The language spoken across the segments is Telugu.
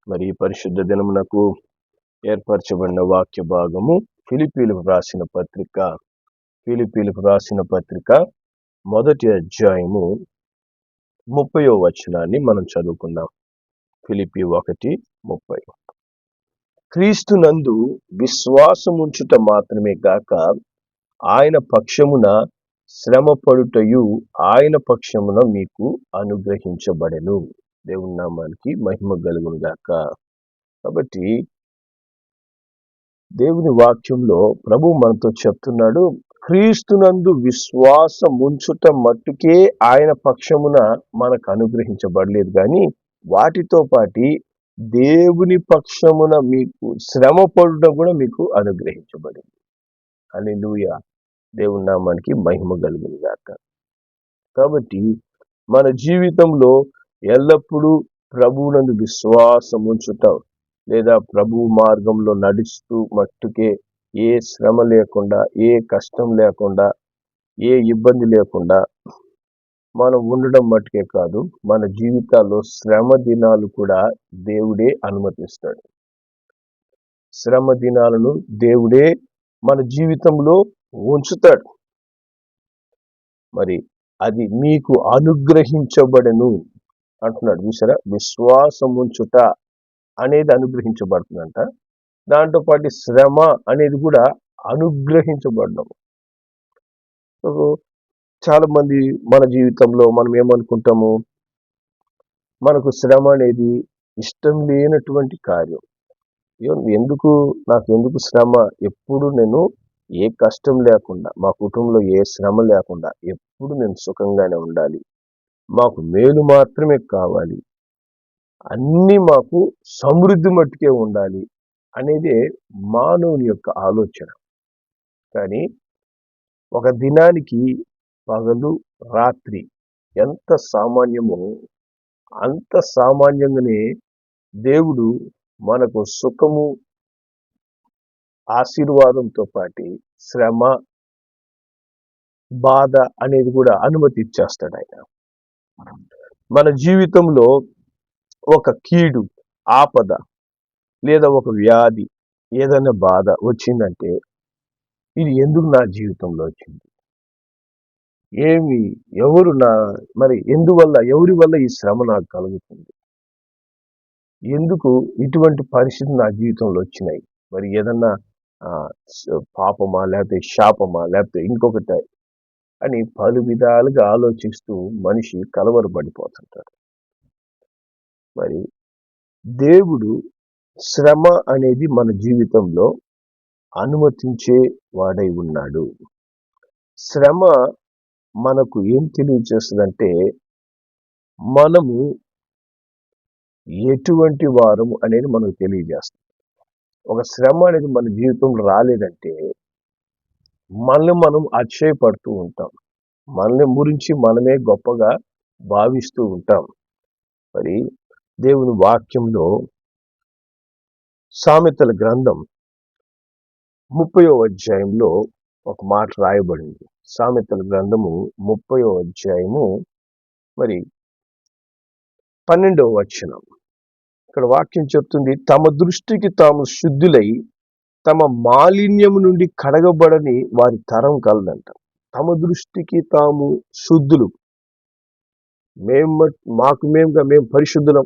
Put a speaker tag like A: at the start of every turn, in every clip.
A: మరి ఈ పరిశుద్ధ దినమునకు ఏర్పరచబడిన వాక్య భాగము ఫిలిప్పీలకు రాసిన పత్రిక మొదటి అధ్యాయము 30వ వచనాన్ని మనం చదువుకుందాం. ఫిలిప్పీ 1:30. క్రీస్తునందు విశ్వాసముంచుట మాత్రమే గాక ఆయన పక్షమున శ్రమపడుటయు ఆయన పక్షమున మీకు అనుగ్రహించబడెను. దేవుని నామానికి మహిమ కలుగును గాక. కాబట్టి దేవుని వాక్యంలో ప్రభు మనతో చెప్తున్నాడు, క్రీస్తునందు విశ్వాసముంచుట మట్టుకే ఆయన పక్షమున మనకు అనుగ్రహించబడలేదు, కానీ వాటితో పాటి దేవుని పక్షమున మీకు శ్రమ పడడం కూడా మీకు అనుగ్రహించబడింది. హల్లెలూయా. దేవుని నామానికి మహిమ కలుగును గాక. కాబట్టి మన జీవితంలో ఎల్లప్పుడూ ప్రభువునందు విశ్వాసం ఉంచుట, లేదా ప్రభు మార్గంలో నడుస్తూ మట్టుకే ఏ శ్రమ లేకుండా, ఏ కష్టం లేకుండా, ఏ ఇబ్బంది లేకుండా మనం ఉండడం మట్టుకే కాదు, మన జీవితాల్లో శ్రమ దినాలు కూడా దేవుడే అనుమతిస్తాడు. శ్రమ దినాలను దేవుడే మన జీవితంలో ఉంచుతాడు. మరి అది మీకు అనుగ్రహించబడెను అంటున్నాడు. చూసారా, విశ్వాసం ఉంచుట అనేది అనుగ్రహించబడుతుందంట. దాంతో పాటు శ్రమ అనేది కూడా అనుగ్రహించబడడం. చాలా మంది మన జీవితంలో మనం ఏమనుకుంటాము, మనకు శ్రమ అనేది ఇష్టం లేనటువంటి కార్యం. నాకెందుకు శ్రమ? ఎప్పుడు నేను ఏ కష్టం లేకుండా, మా కుటుంబంలో ఏ శ్రమ లేకుండా ఎప్పుడు నేను సుఖంగానే ఉండాలి, మాకు మేలు మాత్రమే కావాలి, అన్నీ మాకు సమృద్ధి మట్టుకే ఉండాలి అనేది మానవుని యొక్క ఆలోచన. కానీ ఒక దినానికి పగలు రాత్రి ఎంత సామాన్యమో అంత సామాన్యంగానే దేవుడు మనకు సుఖము, ఆశీర్వాదంతో పాటు శ్రమ, బాధ అనేది కూడా అనుమతి ఇచ్చేస్తాడు ఆయన. మన జీవితంలో ఒక కీడు, ఆపద లేదా ఒక వ్యాధి, ఏదైనా బాధ వచ్చిందంటే ఇది ఎందుకు నా జీవితంలో వచ్చింది, ఎవరి వల్ల ఈ శ్రమ నాకు కలుగుతుంది, ఎందుకు ఇటువంటి పరిస్థితి నా జీవితంలో వచ్చినాయి, మరి ఏదన్నా పాపమా, లేకపోతే శాపమా, లేకపోతే ఇంకొకటి అని పలు విధాలుగా ఆలోచిస్తూ మనిషి కలవరపడిపోతుంటాడు. మరి దేవుడు శ్రమ అనేది మన జీవితంలో అనుమతించే వాడై ఉన్నాడు. శ్రమ మనకు ఏం తెలియజేస్తుందంటే మనము ఎటువంటి వారము అనేది మనకు తెలియజేస్తుంది. ఒక శ్రమ అనేది మన జీవితంలో రాలేదంటే మనల్ని మనం అతిశయపడుతూ ఉంటాం, మనల్ని గురించి మనమే గొప్పగా భావిస్తూ ఉంటాం. మరి దేవుని వాక్యంలో సామెతల గ్రంథం 30వ అధ్యాయంలో ఒక మాట రాయబడింది. సామెతల గ్రంథము 30వ అధ్యాయము మరి 12వ వచనం. ఇక్కడ వాక్యం చెప్తుంది, తమ దృష్టికి తాము శుద్ధులై తమ మాలిన్యము నుండి కడగబడని వారి తరం కలదంట. తమ దృష్టికి తాము శుద్ధులు, మేము పరిశుద్ధులం,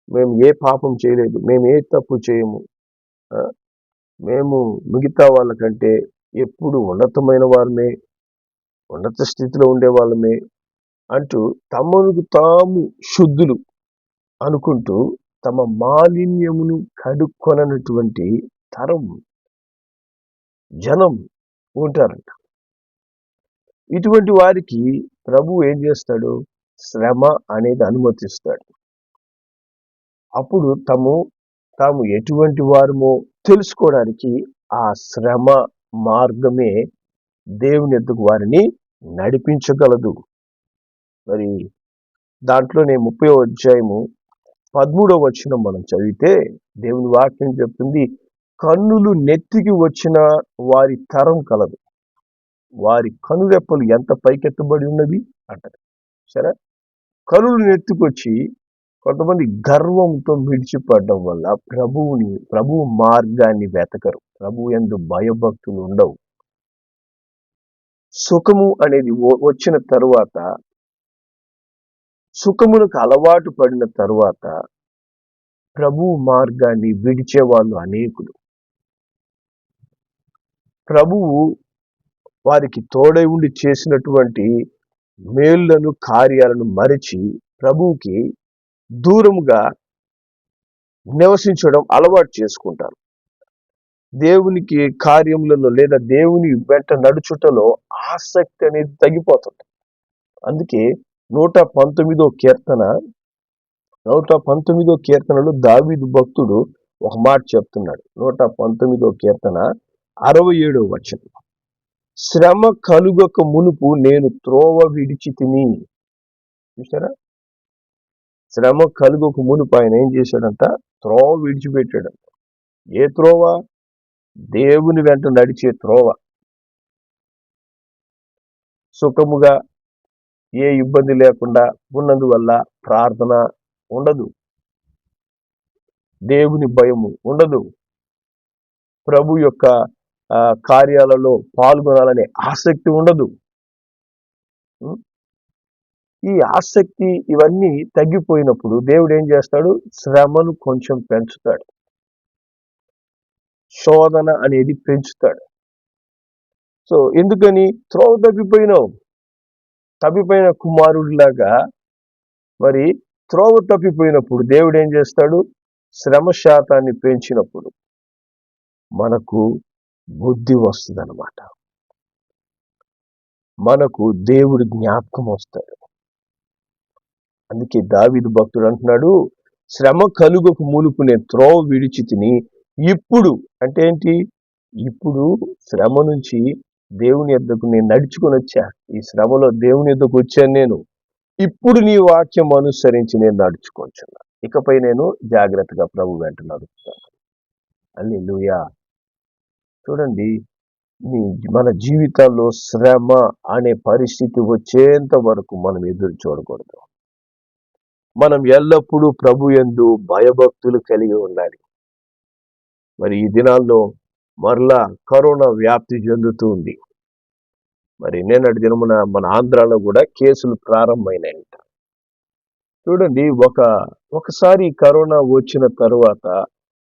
A: మేము ఏ పాపం చేయలేదు, మేము ఏ తప్పు చేయము, మేము మిగతా వాళ్ళకంటే ఎప్పుడు ఉన్నతమైన వారమే, ఉన్నత స్థితిలో ఉండే వాళ్ళమే అంటూ తమకు తాము శుద్ధులు అనుకుంటూ తమ మాలిన్యమును కడుక్కొనటువంటి తరం జనం ఉంటారంట. ఇటువంటి వారికి ప్రభు ఏం చేస్తాడు? శ్రమ అనేది అనుమతిస్తాడు. అప్పుడు తాము ఎటువంటి వారమో తెలుసుకోవడానికి ఆ శ్రమ మార్గమే దేవుని ఎద్దుకు వారిని నడిపించగలదు. మరి దాంట్లోనే 30వ అధ్యాయము 13వ వచనం మనం చదివితే దేవుని వాక్యం చెప్తుంది, కన్నులు నెత్తికి వచ్చిన వారి తరం కలదు, వారి కనురెప్పలు ఎంత పైకెత్తబడి ఉన్నవి అంటది. సరే, కనులు నెత్తికొచ్చి కొంతమంది గర్వంతో విడిచిపడడం వల్ల ప్రభువు మార్గాన్ని వెతకరు. ప్రభువు యందు భయభక్తులు ఉండవు. సుఖము అనేది వచ్చిన తరువాత, సుఖములకు అలవాటు పడిన తరువాత ప్రభువు మార్గాన్ని విడిచే వాళ్ళు అనేకులు. ప్రభువు వారికి తోడై ఉండి చేసినటువంటి మేలులను కార్యాలను మరిచి ప్రభువుకి దూరముగా నివసించడం అలవాటు చేసుకుంటారు. దేవునికి కార్యములలో లేదా దేవుని వెంట నడుచుటలో ఆసక్తి అనేది తగ్గిపోతుంది. అందుకే 119వ కీర్తనలో దావీదు భక్తుడు ఒక మాట చెప్తున్నాడు. 119వ కీర్తన 67వ వచనం. శ్రమ కలుగక మునుపు నేను త్రోవ విడిచితిని. చూసారా? శ్రమ కలుగక మునుపు ఆయన ఏం చేశాడంట? త్రోవ విడిచిపెట్టాడంట. ఏ త్రోవ? దేవుని వెంట నడిచే త్రోవ. సుఖముగా ఏ ఇబ్బంది లేకుండా ఉన్నందువల్ల ప్రార్థన ఉండదు, దేవుని భయము ఉండదు, ప్రభు యొక్క కార్యాలలో పాల్గొనాలనే ఆసక్తి ఉండదు. ఈ ఆసక్తి ఇవన్నీ తగ్గిపోయినప్పుడు దేవుడు ఏం చేస్తాడు? శ్రమను కొంచెం పెంచుతాడు, శోధన అనేది పెంచుతాడు. సో ఎందుకని? త్రోవ తప్పిపోయిన కుమారుడిలాగా మరి త్రోవ తప్పిపోయినప్పుడు దేవుడు ఏం చేస్తాడు? శ్రమ శాతాన్ని పెంచినప్పుడు మనకు బుద్ధి వస్తుంది అన్నమాట. మనకు దేవుడి జ్ఞాపకం వస్తాడు. అందుకే దావీదు భక్తుడు అంటున్నాడు, శ్రమ కలుగక మునుపు నేను త్రోవ విడిచి తిని ఇప్పుడు, అంటే ఏంటి? ఇప్పుడు శ్రమ నుంచి దేవుని యొద్దకు నేను నడుచుకొని వచ్చా. ఈ శ్రమలో దేవుని యొద్దకు వచ్చాను నేను. ఇప్పుడు నీ వాక్యం అనుసరించి నేను నడుచుకొంచున్నా. ఇకపై నేను జాగ్రత్తగా ప్రభు వెంట నడుస్తాను. హల్లెలూయా. చూడండి, మన జీవితాల్లో శ్రమ అనే పరిస్థితి వచ్చేంత వరకు మనం ఎదురు చూడకూడదు. మనం ఎల్లప్పుడూ ప్రభు యందు భయభక్తులు కలిగి ఉండాలి. మరి ఈ దినాల్లో మరలా కరోనా వ్యాప్తి చెందుతూ ఉంది. మరి నిన్నటి దినమున మన ఆంధ్రాలో కూడా కేసులు ప్రారంభమైనాయంట. చూడండి, ఒకసారి కరోనా వచ్చిన తరువాత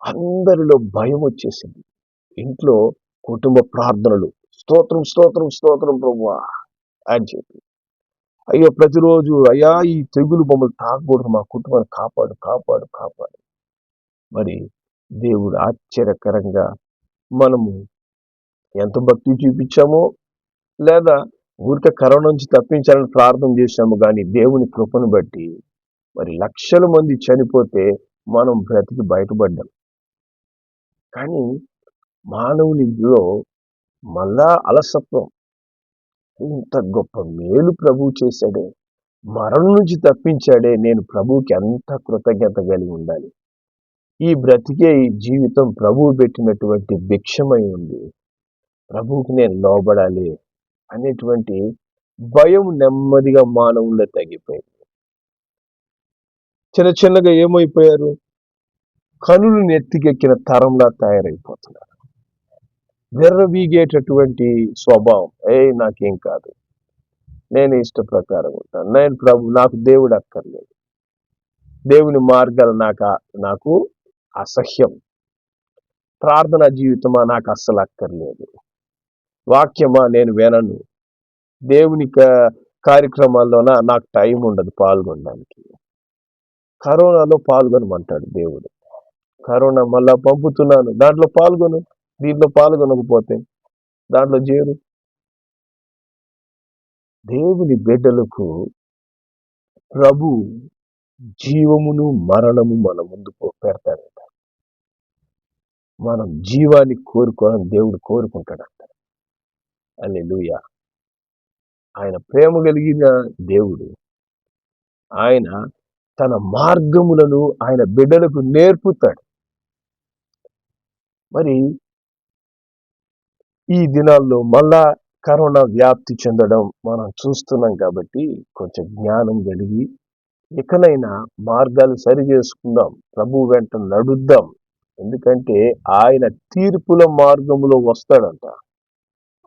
A: అందరిలో భయం వచ్చేసింది. ఇంట్లో కుటుంబ ప్రార్థనలు, స్తోత్రం స్తోత్రం స్తోత్రం ప్రభువా అని చెప్పి, అయ్యో ప్రతిరోజు అయ్యా ఈ తెగులు మమ్మల్ని తాకకూడదు, మా కుటుంబాన్ని కాపాడు కాపాడు కాపాడు. మరి దేవుడు ఆశ్చర్యకరంగా మనము ఎంత భక్తి చూపించామో, లేదా ఊరికే కరోనా నుంచి తప్పించాలని ప్రార్థన చేశాము, కానీ దేవుని కృపను బట్టి మరి లక్షల మంది చనిపోతే మనం బ్రతికి బయటపడ్డాం. కానీ మానవునిలో మళ్ళా అలసత్వం. ఇంత గొప్ప మేలు ప్రభువు చేశాడే, మరణం నుంచి తప్పించాడే, నేను ప్రభువుకి ఎంత కృతజ్ఞత కలిగి ఉండాలి. ఈ బ్రతికే ఈ జీవితం ప్రభువు పెట్టినటువంటి భిక్షమై ఉంది, ప్రభువుకి నేను లోబడాలి అనేటువంటి భయం నెమ్మదిగా మానవుల్లో తగ్గిపోయింది. చిన్న చిన్నగా ఏమైపోయారు? కనులు నెత్తికెక్కిన తరంలా తయారైపోతున్నారు. విర్రవీగేటటువంటి స్వభావం. నాకేం కాదు, నేను ఇష్ట ప్రకారం ఉంటాను, నాకు దేవుడు అక్కర్లేదు, దేవుని మార్గాలు నాకు అసహ్యం, ప్రార్థనా జీవితమా నాకు అస్సలు అక్కర్లేదు, వాక్యమా నేను వినను, దేవుని కార్యక్రమాల్లోన నాకు టైం ఉండదు పాల్గొనడానికి. కరోనాలో పాల్గొనమంటాడు దేవుడు. కరోనా మళ్ళా పంపుతున్నాను, దాంట్లో పాల్గొను. దీంట్లో పాల్గొనకపోతే దాంట్లో చేరు. దేవుని బిడ్డలకు ప్రభు జీవమును మరణము మన ముందు పెడతాడంట. మనం జీవాన్ని కోరుకోవాలని దేవుడు కోరుకుంటాడంట. హల్లెలూయా. ఆయన ప్రేమ కలిగిన దేవుడు. ఆయన తన మార్గములను ఆయన బిడ్డలకు నేర్పుతాడు. మరి ఈ దినాల్లో మళ్ళా కరోనా వ్యాప్తి చెందడం మనం చూస్తున్నాం. కాబట్టి కొంచెం జ్ఞానం కలిగి ఇకనైనా మార్గాలు సరి చేసుకుందాం, ప్రభు వెంట నడుద్దాం. ఎందుకంటే ఆయన తీర్పుల మార్గములో వస్తాడంట.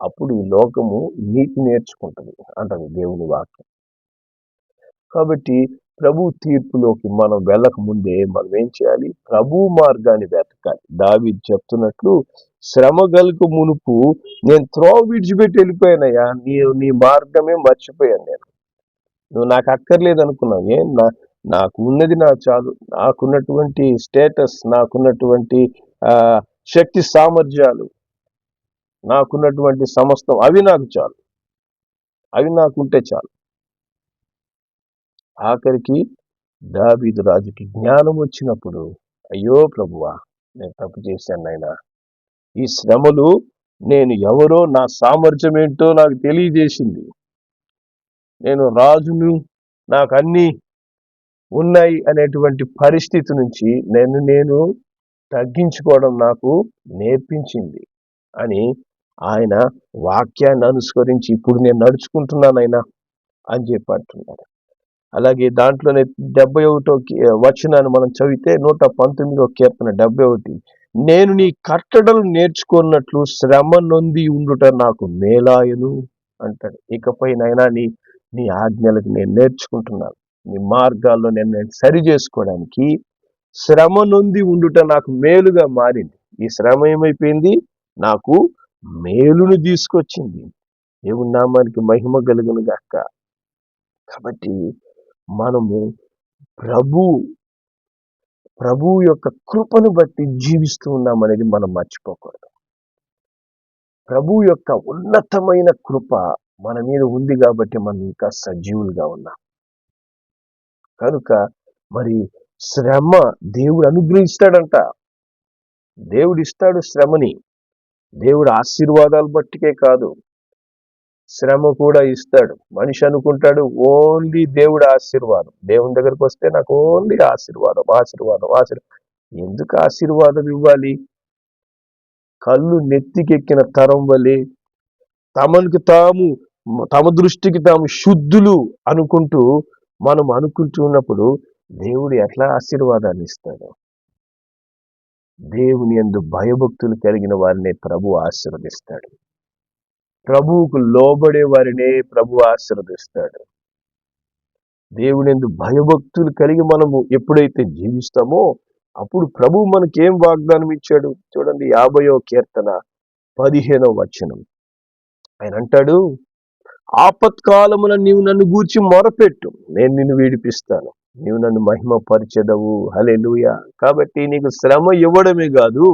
A: అప్పుడు ఈ లోకము నీతి నేర్చుకుంటది అంటది దేవుని వాక్యం. కాబట్టి ప్రభు తీర్పులోకి మనం వెళ్ళక ముందే మనం ఏం చేయాలి? ప్రభు మార్గాన్ని వెతకాలి. దావీదు చెప్తున్నట్లు, శ్రమ గలుకు మునుపు నేను త్రోవ విడిచిపెట్టి వెళ్ళిపోయానయ్యా, నీ మార్గమే మర్చిపోయాను నేను. నువ్వు నాకు అక్కర్లేదు అనుకున్నావు. నాకు ఉన్నది నాకు చాలు. నాకున్నటువంటి స్టేటస్, నాకున్నటువంటి శక్తి సామర్థ్యాలు, నాకున్నటువంటి సమస్తం అవి నాకు చాలు. అవి నాకుంటే చాలు. ఆఖరికి దావీదు రాజుకి జ్ఞానం వచ్చినప్పుడు, అయ్యో ప్రభువా, నేను తప్పు చేశాను నాయనా. ఈ శ్రమలు నేను ఎవరో, నా సామర్థ్యం ఏంటో నాకు తెలియజేసింది. నేను రాజును, నాకు అన్నీ ఉన్నాయి అనేటువంటి పరిస్థితి నుంచి నేను తగ్గించుకోవడం నాకు నేర్పించింది అని ఆయన వాక్యాన్ని అనుసరించి ఇప్పుడు నేను నడుచుకుంటున్నానైనా అని చెప్పి అంటున్నాడు. అలాగే దాంట్లోనే 71వ వచనాన్ని మనం చదివితే 119వ కీర్తన 71, నేను నీ కట్టడలు నేర్చుకున్నట్లు శ్రమ నొంది ఉండుట నాకు మేలాయను అంటాడు. ఇకపైనైనా నీ ఆజ్ఞలకు నేను నేర్చుకుంటున్నాను. నీ మార్గాల్లో నేను సరి చేసుకోవడానికి శ్రమ నొంది ఉండుట నాకు మేలుగా మారింది. ఈ శ్రమ ఏమైపోయింది? నాకు మేలును తీసుకొచ్చింది. దేవుని నామానికి మహిమ కలుగును గాక. కాబట్టి మనము ప్రభు యొక్క కృపను బట్టి జీవిస్తూ ఉన్నామనేది మనం మర్చిపోకూడదు. ప్రభు యొక్క ఉన్నతమైన కృప మన మీద ఉంది కాబట్టి మనం ఇంకా సజీవులుగా ఉన్నాం. కనుక మరి శ్రమ దేవుడు అనుగ్రహిస్తాడంట. దేవుడు ఇస్తాడు శ్రమని. దేవుడు ఆశీర్వాదాలు బట్టికే కాదు, శ్రమ కూడా ఇస్తాడు. మనిషి అనుకుంటాడు ఓన్లీ దేవుడు ఆశీర్వాదం, దేవుని దగ్గరకు వస్తే నాకు ఓన్లీ ఆశీర్వాదం. ఎందుకు ఆశీర్వాదం ఇవ్వాలి? కళ్ళు నెత్తికెక్కిన తరం వలె తమ దృష్టికి తాము శుద్ధులు అనుకుంటూ మనం అనుకుంటున్నప్పుడు దేవుడు ఎట్లా ఆశీర్వాదాన్ని ఇస్తాడు? దేవుని యందు భయభక్తులు కలిగిన వారినే ప్రభు ఆశీర్వదిస్తాడు. ప్రభువుకు లోబడే వారినే ప్రభు ఆశీర్వదిస్తాడు. దేవుని యందు భయభక్తులు కలిగి మనము ఎప్పుడైతే జీవిస్తామో అప్పుడు ప్రభు మనకేం వాగ్దానం ఇచ్చాడు చూడండి. 50వ కీర్తన 15వ వచనం ఆయన అంటాడు, ఆపత్కాలమున నీవు నన్ను గూర్చి మొరపెట్టు, నేను నిన్ను విడిపిస్తాను, నీవు నన్ను మహిమపరచెదవు. హల్లెలూయా. కాబట్టి నీకు శ్రమ ఇవ్వడమే కాదు,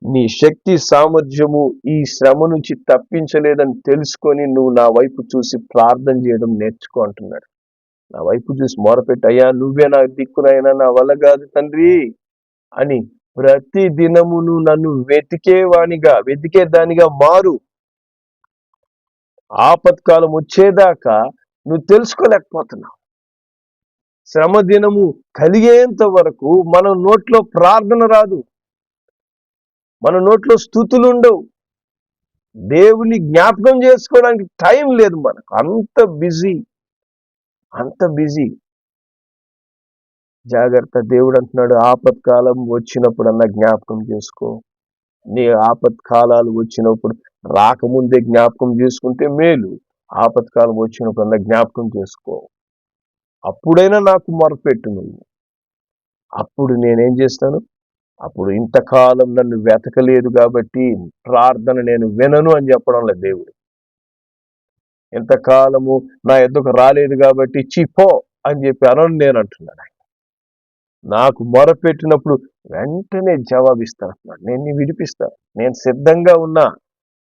A: నీ శక్తి సామర్థ్యము ఈ శ్రమ నుంచి తప్పించలేదని తెలుసుకొని నువ్వు నా వైపు చూసి ప్రార్థన చేయడం నేర్చుకో అంటున్నాడు. నా వైపు చూసి మొరపెట్టు, అయ్యా నువ్వే నాకు దిక్కునైనా, నా వల్ల కాదు తండ్రి అని ప్రతి దినమును నన్ను వెతికేదానిగా మారు. ఆపత్కాలం వచ్చేదాకా నువ్వు తెలుసుకోలేకపోతున్నావు. శ్రమ దినము కలిగేంత వరకు మన నోట్లో ప్రార్థన రాదు, మన నోట్లో స్తుతులు ఉండవు, దేవుని జ్ఞాపకం చేసుకోవడానికి టైం లేదు మనకు. అంత బిజీ. జాగ్రత్త. దేవుడు అంటున్నాడు, ఆపత్కాలం వచ్చినప్పుడన్నా జ్ఞాపకం చేసుకో. నీ ఆపత్కాలాలు వచ్చినప్పుడు రాకముందే జ్ఞాపకం చేసుకుంటే మేలు. ఆపత్కాలం వచ్చినప్పుడన్నా జ్ఞాపకం చేసుకో. అప్పుడైనా నాకు మొరపెట్టు నువ్వు. అప్పుడు నేనేం చేస్తాను? అప్పుడు ఇంతకాలం నన్ను వెతకలేదు కాబట్టి ప్రార్థన నేను వినను అని చెప్పడం లేదు దేవుడు. ఇంతకాలము నా ఎద్దుకు రాలేదు కాబట్టి చీపో అని చెప్పి అనను నేను అంటున్నాను. నాకు మొరపెట్టినప్పుడు వెంటనే జవాబిస్తాను అంటున్నాడు. నేను నీ విడిపిస్తాను, నేను సిద్ధంగా ఉన్నా,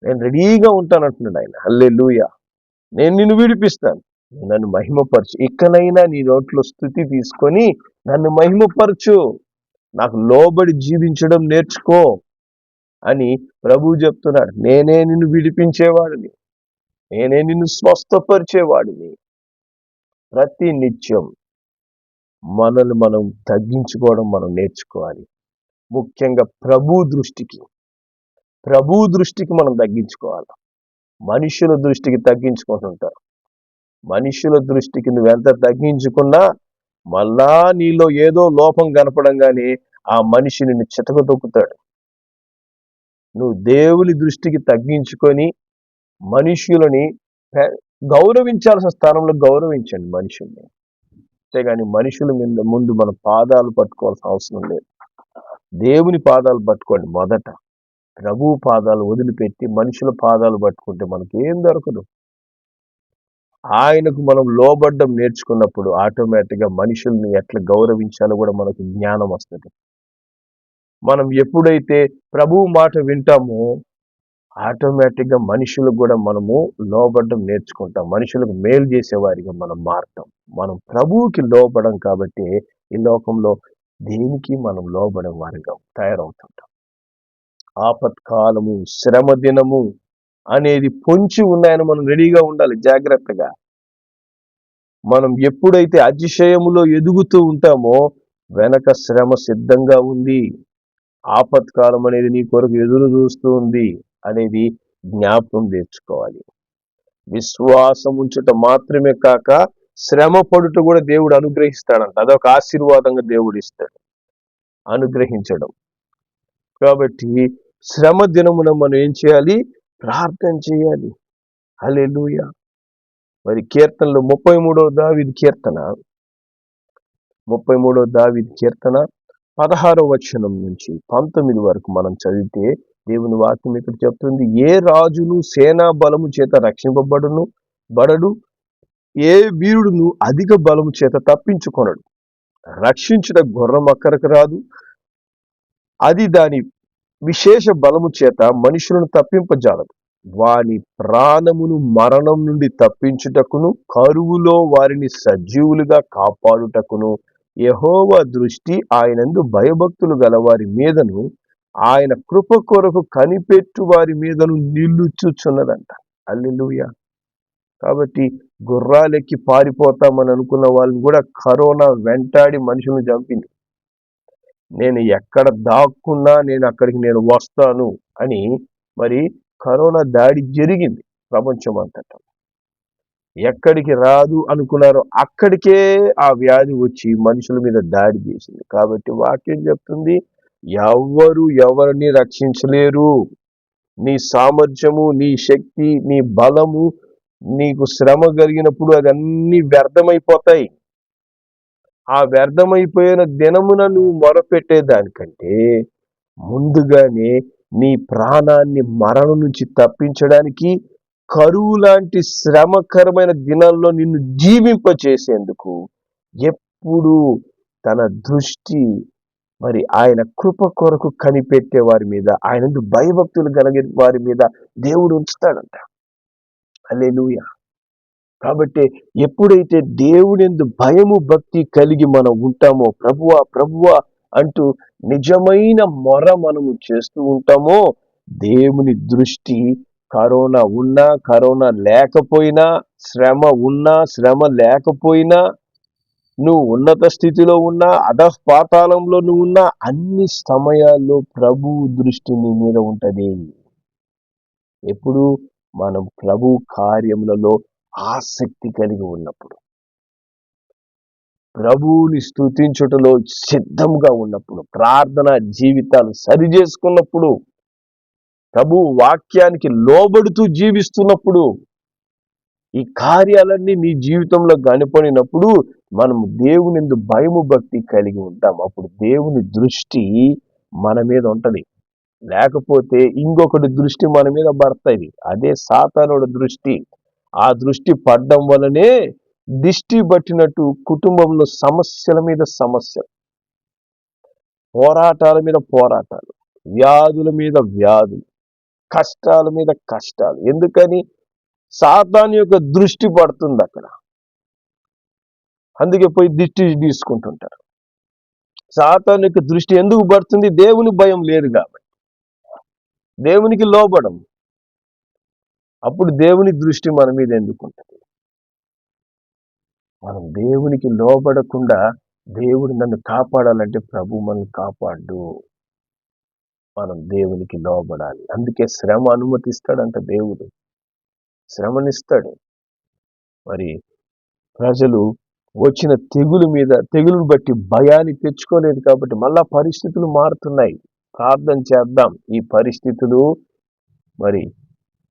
A: నేను రెడీగా ఉంటాను అంటున్నాడు ఆయన. హల్లెలూయా. నేను నిన్ను విడిపిస్తాను, నన్ను మహిమపరచు. ఇకనైనా నీ నోట్లో స్తుతి తీసుకొని నన్ను మహిమపరచు, నాకు లోబడి జీవించడం నేర్చుకో అని ప్రభువు చెప్తున్నాడు. నేనే నిన్ను విడిపించేవాడిని, నేనే నిన్ను స్వస్థపరిచేవాడిని. ప్రతి నిత్యం మనల్ని మనం తగ్గించుకోవడం మనం నేర్చుకోవాలి. ముఖ్యంగా ప్రభు దృష్టికి మనం తగ్గించుకోవాలి. మనుషుల దృష్టికి తగ్గించుకుంటుంటారు. మనుషుల దృష్టికి నువ్వెంత తగ్గించుకున్నా మళ్ళా నీలో ఏదో లోపం కనపడంగానే ఆ మనిషి నిన్ను చితకదొక్కుతాడు. నువ్వు దేవుని దృష్టికి తగ్గించుకొని మనుషులని గౌరవించాల్సిన స్థానంలో గౌరవించండి మనుషుల్ని. అంతేగాని మనుషుల మీద ముందు మన పాదాలు పట్టుకోవాల్సిన అవసరం లేదు. దేవుని పాదాలు పట్టుకోండి మొదట. ప్రభువు పాదాలు వదిలిపెట్టి మనుషుల పాదాలు పట్టుకుంటే మనకి ఏం దొరకదు. ఆయనకు మనం లోబడ్డం నేర్చుకున్నప్పుడు ఆటోమేటిక్గా మనుషుల్ని ఎట్లా గౌరవించాలో కూడా మనకు జ్ఞానం వస్తుంది. మనం ఎప్పుడైతే ప్రభువు మాట వింటామో ఆటోమేటిక్గా మనుషులకు కూడా మనము లోబడ్డం నేర్చుకుంటాం. మనుషులకు మేలు చేసేవారిగా మనం మారుతాం. మనం ప్రభువుకి లోబడం కాబట్టి ఈ లోకంలో దేనికి మనం లోబడం వారిగా తయారవుతుంటాం. ఆపత్కాలము, శ్రమ దినము అనేది పొంచి ఉన్నాయని మనం రెడీగా ఉండాలి. జాగ్రత్తగా మనం ఎప్పుడైతే అతిశయములో ఎదుగుతూ ఉంటామో వెనక శ్రమ సిద్ధంగా ఉంది. ఆపత్కాలం అనేది నీ కొరకు ఎదురు చూస్తూ ఉంది అనేది జ్ఞాపకం తెచ్చుకోవాలి. విశ్వాసం ఉంచుట మాత్రమే కాక శ్రమ పడుట కూడా దేవుడు అనుగ్రహిస్తాడంట. అదొక ఆశీర్వాదంగా దేవుడు ఇస్తాడు, అనుగ్రహించడం. కాబట్టి శ్రమ దినమున మనం ఏం చేయాలి? ప్రార్థన చేయాలి. హల్లెలూయా. మరి కీర్తనలు 33వ దావీదు కీర్తన 16వ వచనం నుంచి 19 వరకు మనం చదివితే దేవుని వాక్యం ఇక్కడ చెప్తుంది. ఏ రాజును సేనా బలము చేత బడడు, ఏ వీరుడును అధిక బలము చేత తప్పించుకొనడు. రక్షించుట గుర్రం అక్కరకు రాదు, అది దాని విశేష బలము చేత మనుషులను తప్పింపజాలదు. వాని ప్రాణమును మరణం నుండి తప్పించుటకును కరువులో వారిని సజీవులుగా కాపాడుటకును యెహోవా దృష్టి ఆయనందు భయభక్తులు గల వారి మీదను ఆయన కృప కొరకు కనిపెట్టు వారి మీదను నిలుచుచున్నదంట. హల్లెలూయా. కాబట్టి గుర్రాలెక్కి పారిపోతామని అనుకున్న వాళ్ళని కూడా కరోనా వెంటాడి మనుషులను చంపింది. నేను ఎక్కడ దాక్కున్నా నేను వస్తాను అని మరి కరోనా దాడి జరిగింది ప్రపంచం అంతటా. ఎక్కడికి రాదు అనుకున్నారో అక్కడికే ఆ వ్యాధి వచ్చి మనుషుల మీద దాడి చేసింది. కాబట్టి వాక్యం చెప్తుంది, ఎవ్వరు ఎవరిని రక్షించలేరు. నీ సామర్థ్యము, నీ శక్తి, నీ బలము, నీకు శ్రమ కలిగినప్పుడు అదన్నీ వ్యర్థమైపోతాయి. ఆ వ్యర్థమైపోయిన దినమున నువ్వు మొరపెట్టేదానికంటే ముందుగానే నీ ప్రాణాన్ని మరణం నుంచి తప్పించడానికి కరువు లాంటి శ్రమకరమైన దినాల్లో నిన్ను జీవింపచేసేందుకు ఎప్పుడు తన దృష్టి మరి ఆయన కృప కొరకు కనిపెట్టే వారి మీద, ఆయన భయభక్తులు కలిగిన వారి మీద దేవుడు ఉంచుతాడంట. హల్లెలూయా. కాబట్టి ఎప్పుడైతే దేవునియందు భయము భక్తి కలిగి మనం ఉంటామో, ప్రభువా ప్రభువా అంటూ నిజమైన మొర మనము చేస్తూ ఉంటామో, దేవుని దృష్టి కరోనా ఉన్నా కరోనా లేకపోయినా, శ్రమ ఉన్నా శ్రమ లేకపోయినా, నువ్వు ఉన్నత స్థితిలో ఉన్నా అధఃపాతాళంలో నువ్వు ఉన్నా అన్ని సమయాల్లో ప్రభువు దృష్టి నీ మీద ఉంటది. ఎప్పుడు మనం ప్రభు కార్యములలో ఆసక్తి కలిగి ఉన్నప్పుడు, ప్రభువుని స్తుతించుటలో సిద్ధంగా ఉన్నప్పుడు, ప్రార్థన జీవితాలు సరి చేసుకున్నప్పుడు, ప్రభు వాక్యానికి లోబడుతూ జీవిస్తున్నప్పుడు, ఈ కార్యాలన్నీ నీ జీవితంలో కనపడినప్పుడు మనం దేవునిందు భయము భక్తి కలిగి ఉంటాం. అప్పుడు దేవుని దృష్టి మన మీద ఉంటది. లేకపోతే ఇంకొకటి దృష్టి మన మీద పడుతుంది. అదే సాతానుడి దృష్టి. ఆ దృష్టి పడడం వలనే దిష్టి పట్టినట్టు కుటుంబంలో సమస్యల మీద సమస్యలు, పోరాటాల మీద పోరాటాలు, వ్యాధుల మీద వ్యాధులు, కష్టాల మీద కష్టాలు. ఎందుకని? సాతాను యొక్క దృష్టి పడుతుంది అక్కడ. అందుకే పోయి దిష్టి తీసుకుంటుంటారు. సాతాను యొక్క దృష్టి ఎందుకు పడుతుంది? దేవుని భయం లేదు కాబట్టి, దేవునికి లోబడం. అప్పుడు దేవుని దృష్టి మన మీద ఎందుకు ఉంటుంది? మనం దేవునికి లోబడకుండా దేవుడు నన్ను కాపాడాలంటే ప్రభు మనల్ని కాపాడు. మనం దేవునికి లోబడాలి. అందుకే శ్రమ అనుమతిస్తాడంట దేవుడు, శ్రమనిస్తాడు. మరి ప్రజలు వచ్చిన తెగులును బట్టి భయాన్ని తెచ్చుకోలేదు కాబట్టి మళ్ళా పరిస్థితులు మారుతున్నాయి. ప్రార్థన చేద్దాం. ఈ పరిస్థితులు మరి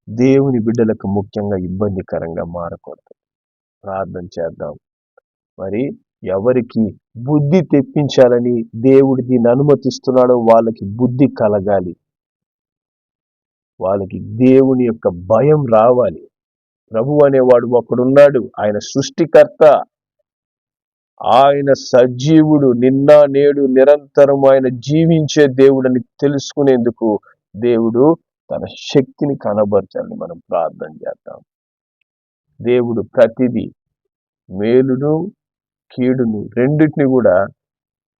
A: దేవుని బిడ్డలకు ముఖ్యంగా ఇబ్బందికరంగా మారకూడదు. ప్రార్థన చేద్దాం. మరి ఎవరికి బుద్ధి తెప్పించాలని దేవుడు దీన్ని అనుమతిస్తున్నాడో వాళ్ళకి బుద్ధి కలగాలి. వాళ్ళకి దేవుని యొక్క భయం రావాలి. ప్రభు అనేవాడు ఒకడున్నాడు. ఆయన సృష్టికర్త, ఆయన సజీవుడు, నిన్న నేడు నిరంతరం ఆయన జీవించే దేవుడని తెలుసుకునేందుకు దేవుడు తన శక్తిని కనబరచాలని మనం ప్రార్థన చేద్దాం. దేవుడు ప్రతిదీ మేలును కీడును రెండింటిని కూడా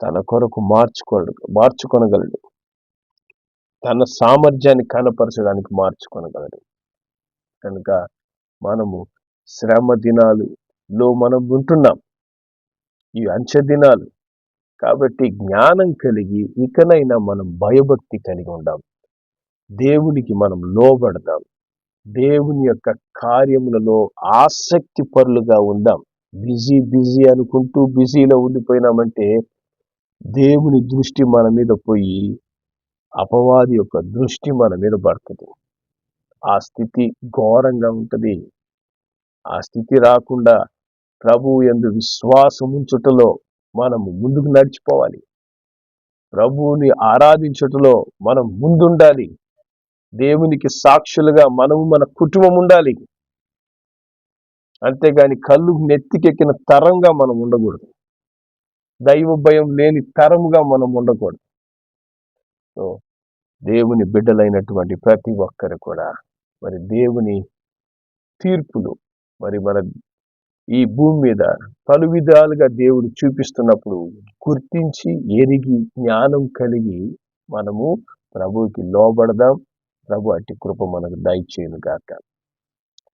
A: తన కొరకు మార్చుకొనగలడు. తన సామర్థ్యాన్ని కనపరచడానికి మార్చుకొనగలడు. కనుక మనము శ్రమ దినాలులో మనం ఉంటున్నాం, ఈ అంచె దినాలు కాబట్టి జ్ఞానం కలిగి ఇకనైనా మనం భయభక్తి కలిగి ఉందాం. దేవునికి మనం లోబడదాం. దేవుని యొక్క కార్యములలో ఆసక్తి పరులుగా ఉందాం. బిజీ అనుకుంటూ బిజీలో ఉండిపోయినామంటే దేవుని దృష్టి మన మీద పోయి అపవాది యొక్క దృష్టి మన మీద పడుతుంది. ఆ స్థితి ఘోరంగా ఉంటుంది. ఆ స్థితి రాకుండా ప్రభువు యందు విశ్వాసం ఉంచుటలో మనము ముందుకు నడిచిపోవాలి. ప్రభువుని ఆరాధించుటలో మనం ముందుండాలి. దేవునికి సాక్షులుగా మనము మన కుటుంబం ఉండాలి. అంతేగాని కళ్ళు నెత్తికెక్కిన తరంగా మనం ఉండకూడదు. దైవ భయం లేని తరముగా మనం ఉండకూడదు. సో దేవుని బిడ్డలైనటువంటి ప్రతి ఒక్కరు కూడా మరి దేవుని తీర్పులు మరి మన ఈ భూమి మీద పలు విధాలుగా దేవుడు చూపిస్తున్నప్పుడు గుర్తించి ఎరిగి జ్ఞానం కలిగి మనము ప్రభువుకి లోబడదాం. ప్రభు అట్టి కృప మనకు దయచేయును గాక.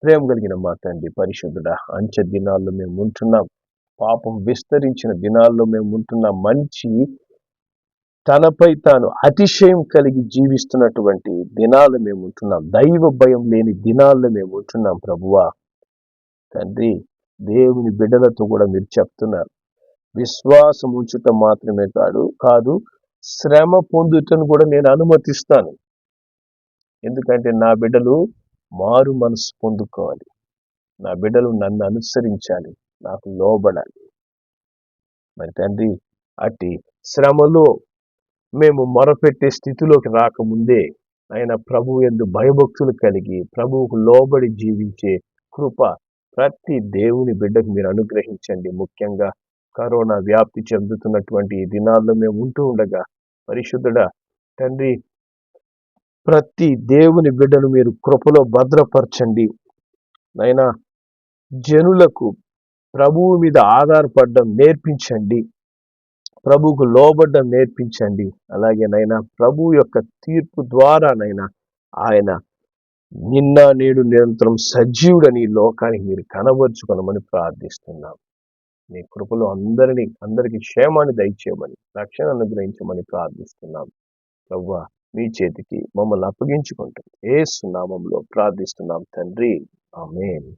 A: ప్రేమ కలిగిన మా తండ్రి పరిశుద్ధుడా, అంచె దినాల్లో మేము ఉంటున్నాం. పాపం విస్తరించిన దినాల్లో మేము ఉంటున్నాం. మంచి తనపై తాను అతిశయం కలిగి జీవిస్తున్నటువంటి దినాలు మేము ఉంటున్నాం. దైవ భయం లేని దినాల్లో మేము ఉంటున్నాం. ప్రభువా తండ్రి, దేవుని బిడ్డలతో కూడా మీరు చెప్తున్నారు, విశ్వాసం ఉంచుట మాత్రమే కాదు శ్రమ పొందుటను కూడా నేను అనుమతిస్తాను. ఎందుకంటే నా బిడ్డలు మారు మనసు పొందుకోవాలి. నా బిడ్డలు నన్ను అనుసరించాలి, నాకు లోబడాలి. మరి తండ్రి, అట్టి శ్రమలో మేము మొరపెట్టే స్థితిలోకి రాకముందే ఆయన ప్రభువు యందు భయభక్తులు కలిగి ప్రభువుకు లోబడి జీవించే కృప ప్రతి దేవుని బిడ్డకు మీరు అనుగ్రహించండి. ముఖ్యంగా కరోనా వ్యాప్తి చెందుతున్నటువంటి ఈ దినాల్లో మేము ఉంటూ ఉండగా పరిశుద్ధుడా తండ్రి, ప్రతి దేవుని బిడ్డను మీరు కృపలో భద్రపరచండి. నైనా జనులకు ప్రభువు మీద ఆధారపడడం నేర్పించండి, ప్రభువుకు లోబడ్డం నేర్పించండి. అలాగే నైనా ప్రభు యొక్క తీర్పు ద్వారా నైనా ఆయన నిన్న నేడు నిరంతరం సజీవుడని లోకానికి మీరు కనబరుచుకొనమని ప్రార్థిస్తున్నాం. మీ కృపలో అందరికీ క్షేమాన్ని దయచేయమని, రక్షణ అనుగ్రహించమని ప్రార్థిస్తున్నాం. ప్రభువా, మీ చేతికి మమ్మల్ని అప్పగించుకుంటాం. యేసు నామములో ప్రార్థిస్తున్నాం తండ్రి, ఆమేన్.